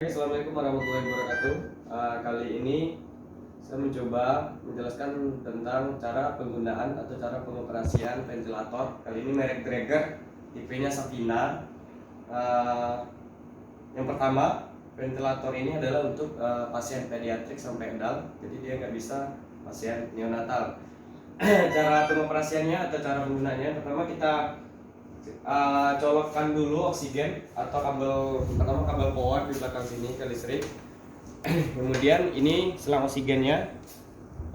Assalamualaikum warahmatullahi wabarakatuh. Kali ini saya mencoba menjelaskan tentang cara penggunaan atau cara pengoperasian ventilator. Kali ini merek Draeger, tipenya Safina. Yang pertama, ventilator ini adalah untuk pasien pediatrik sampai adult, jadi dia nggak bisa pasien neonatal. Cara pengoperasiannya atau cara penggunaannya, pertama kita colokkan dulu oksigen atau kabel power di belakang sini ke listrik. Kemudian ini selang oksigennya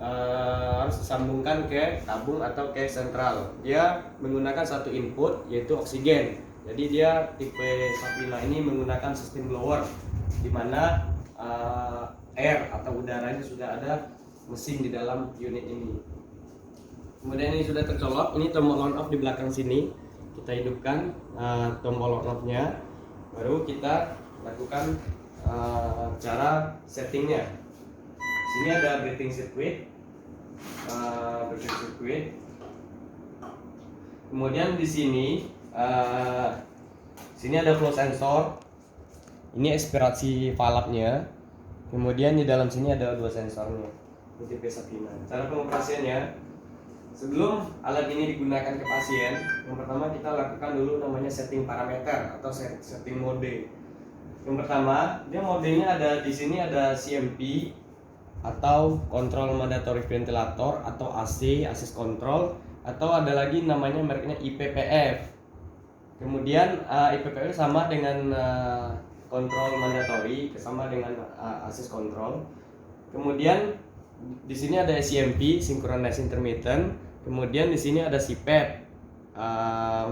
harus disambungkan ke tabung atau ke sentral. Dia menggunakan satu input yaitu oksigen. Jadi dia tipe Safina ini menggunakan sistem blower, di mana air atau udaranya sudah ada mesin di dalam unit ini. Kemudian ini sudah tercolok, ini tombol on off di belakang sini. Kita hidupkan tombol on off-nya, baru kita lakukan cara settingnya. Sini ada breathing circuit, kemudian di sini ada flow sensor. Ini aspirasi valve-nya. Kemudian di dalam sini ada dua sensornya. Ini tipe Safina. Cara pengoperasiannya, sebelum alat ini digunakan ke pasien, yang pertama kita lakukan dulu namanya setting parameter atau setting mode. Yang pertama, dia modenya ada di sini, ada CMP atau Control Mandatory Ventilator atau AC, Access Control, atau ada lagi namanya mereknya IPPF. Kemudian IPPF sama dengan Control Mandatory, sama dengan Access Control. Kemudian di sini ada CMP, Synchronized Intermittent. Kemudian di sini ada CPAP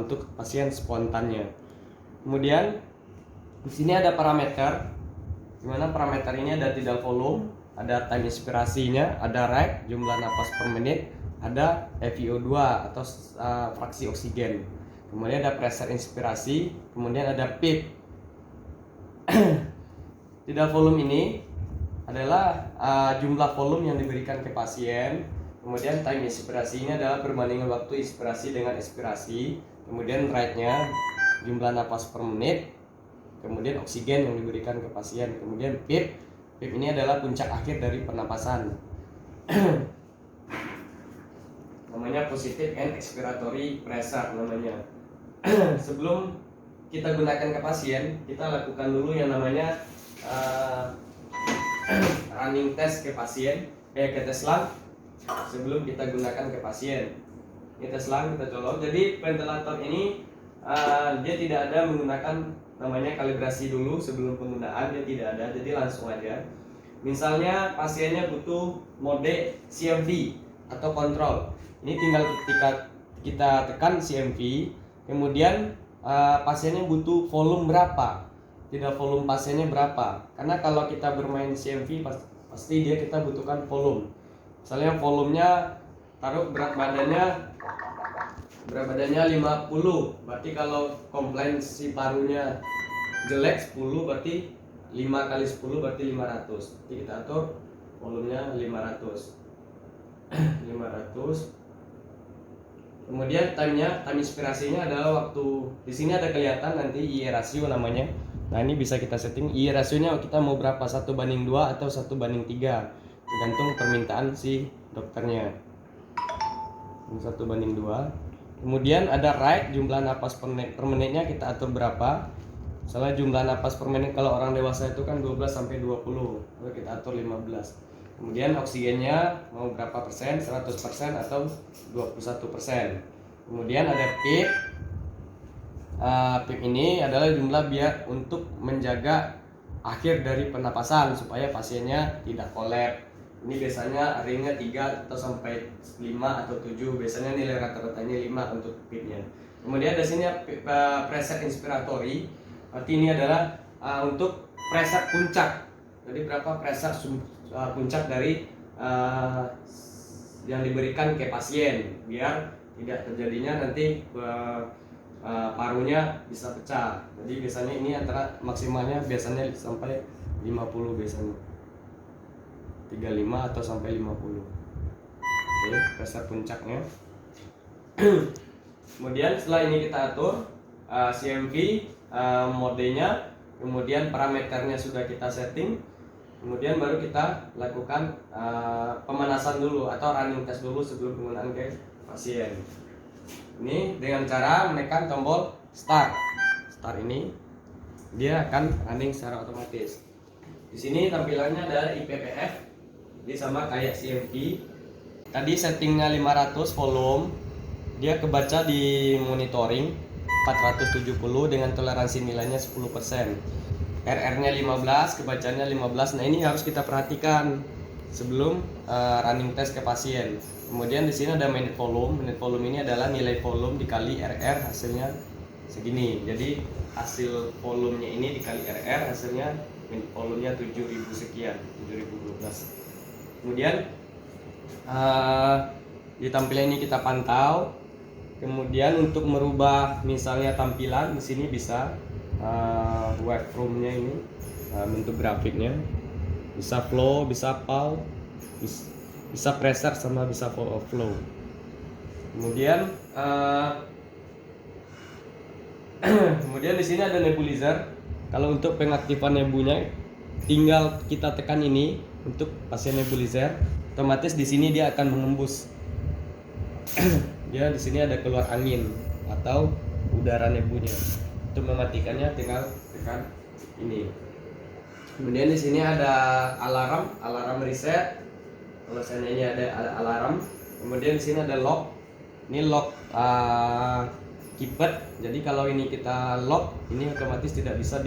untuk pasien spontannya. Kemudian di sini ada parameter, di mana parameter ini ada tidal volume, ada time inspirasinya, ada rate, jumlah napas per menit, ada FiO2 atau fraksi oksigen. Kemudian ada pressure inspirasi, kemudian ada PIP. Tidal volume ini adalah jumlah volume yang diberikan ke pasien. Kemudian time inspirasi ini adalah perbandingan waktu inspirasi dengan ekspirasi. Kemudian rate-nya jumlah napas per menit. Kemudian oksigen yang diberikan ke pasien. Kemudian PIP. PIP ini adalah puncak akhir dari pernapasan. Namanya positive and expiratory pressure namanya. Sebelum kita gunakan ke pasien, kita lakukan dulu yang namanya running test ke pasien, ke tes selang sebelum kita gunakan ke pasien. Ini tes selang kita colok. Jadi ventilator ini dia tidak ada menggunakan namanya kalibrasi dulu sebelum penggunaan, dia tidak ada, jadi langsung aja. Misalnya pasiennya butuh mode CMV atau kontrol, ini tinggal ketika kita tekan CMV, kemudian pasiennya butuh volume berapa, tidak volume pasiennya berapa. Karena kalau kita bermain CMV pasti kita butuhkan volume. Misalnya volumenya taruh berat badannya 50, berarti kalau komplain si parunya jelek 10, berarti 5 kali 10 berarti 500. Jadi kita atur volumenya 500. Kemudian time inspirasinya adalah waktu, di sini ada kelihatan nanti I rasio namanya. Nah, ini bisa kita setting I rasionya kita mau berapa, 1:2 atau 1:3, tergantung permintaan si dokternya. 1:2. Kemudian ada rate, jumlah napas per menitnya kita atur berapa. Misalnya jumlah napas per menit kalau orang dewasa itu kan 12 sampai 20, lalu kita atur 15. Kemudian oksigennya mau berapa persen, 100% atau 21%. Kemudian ada PIP. PIP ini adalah jumlah biar untuk menjaga akhir dari pernapasan supaya pasiennya tidak kolap. Ini biasanya ringnya 3 atau sampai 5 atau 7, biasanya nilai rata-ratanya 5 untuk PIP-nya. Kemudian di sini pressure inspiratory, arti ini adalah untuk pressure puncak. Jadi berapa pressure puncak dari yang diberikan ke pasien biar tidak terjadinya nanti parunya bisa pecah. Jadi biasanya ini antara maksimalnya biasanya sampai 50, biasanya 35 atau sampai 50. Oke, pressure puncaknya. Kemudian setelah ini kita atur CMV modenya, kemudian parameternya sudah kita setting, kemudian baru kita lakukan pemanasan dulu atau running test dulu sebelum penggunaan ke pasien. Ini dengan cara menekan tombol start. Start ini dia akan running secara otomatis. Di sini tampilannya ada IPPF, ini sama kayak CMP. Tadi settingnya 500 volume, dia kebaca di monitoring 470 dengan toleransi nilainya 10%. RR-nya 15, kebacanya 15. Nah, ini harus kita perhatikan sebelum running test ke pasien. Kemudian di sini ada minute volume. Minute volume ini adalah nilai volume dikali RR, hasilnya segini. Jadi hasil volumenya ini dikali RR, hasilnya minute volumenya 7000 sekian, 7012. Kemudian di tampilan ini kita pantau. Kemudian untuk merubah misalnya tampilan di sini bisa waveformnya ini, bentuk grafiknya bisa flow, bisa PAL, bisa pressure sama bisa flow. Kemudian kemudian di sini ada nebulizer. Kalau untuk pengaktifan nebunya tinggal kita tekan ini untuk pasien nebulizer, otomatis di sini dia akan mengembus. Dia di sini ada keluar angin atau udara nebunya. Untuk mematikannya tinggal tekan ini. Kemudian di sini ada alarm reset. Kalau misalnya ini ada alarm. Kemudian di sini ada lock. Ini lock keypad. Jadi kalau ini kita lock, ini otomatis tidak bisa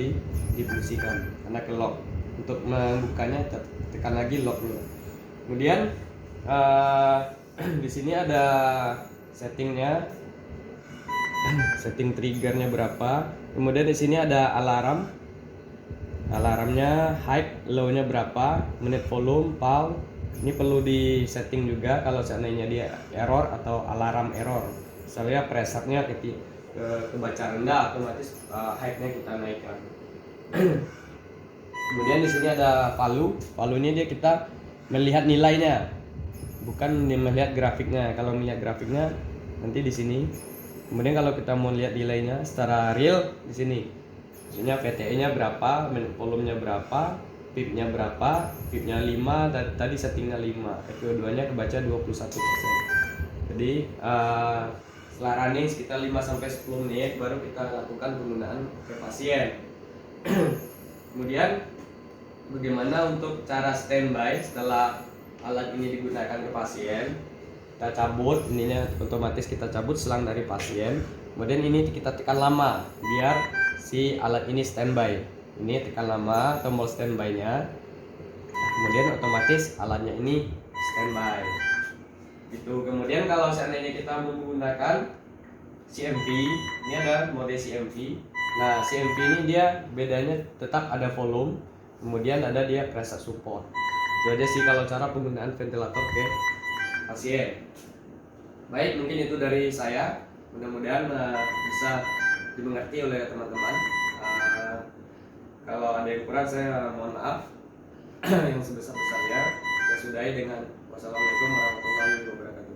difungsikan karena ke lock. Untuk membukanya tekan lagi locknya. Kemudian di sini ada settingnya, setting triggernya berapa. Kemudian di sini ada alarmnya high low-nya berapa, menit volume, PAL. Ini perlu di setting juga kalau seandainya dia error atau alarm error. Misalnya pressure-nya kebaca rendah, otomatis high-nya kita naikkan. Kemudian di sini ada palu. Palu ini dia kita melihat nilainya, bukan melihat grafiknya. Kalau melihat grafiknya nanti di sini. Kemudian kalau kita mau lihat nilainya secara real di sini. Maksudnya VTE-nya berapa, menit volumenya berapa, pip-nya berapa, pip-nya 5, dan tadi settingnya 5. FiO2-nya kebaca 21%. Jadi setelah running sekitar 5-10 menit baru kita lakukan penggunaan ke pasien. Kemudian bagaimana untuk cara standby setelah alat ini digunakan ke pasien? Kita cabut, ininya otomatis kita cabut selang dari pasien. Kemudian ini kita tekan lama biar si alat ini standby. Ini tekan lama tombol standby-nya. Kemudian otomatis alatnya ini standby. Gitu. Kemudian kalau seandainya kita menggunakan CMP, ini ada mode CMP. Nah, CMP ini dia bedanya tetap ada volume, kemudian ada dia pressure support. Itu aja sih kalau cara penggunaan ventilator ke pasien. Baik, mungkin itu dari saya. Mudah-mudahan bisa dimengerti oleh teman-teman. Kalau ada yang kurang saya mohon maaf. Yang sebesar-besarnya saya sudahi dengan wassalamualaikum warahmatullahi wabarakatuh.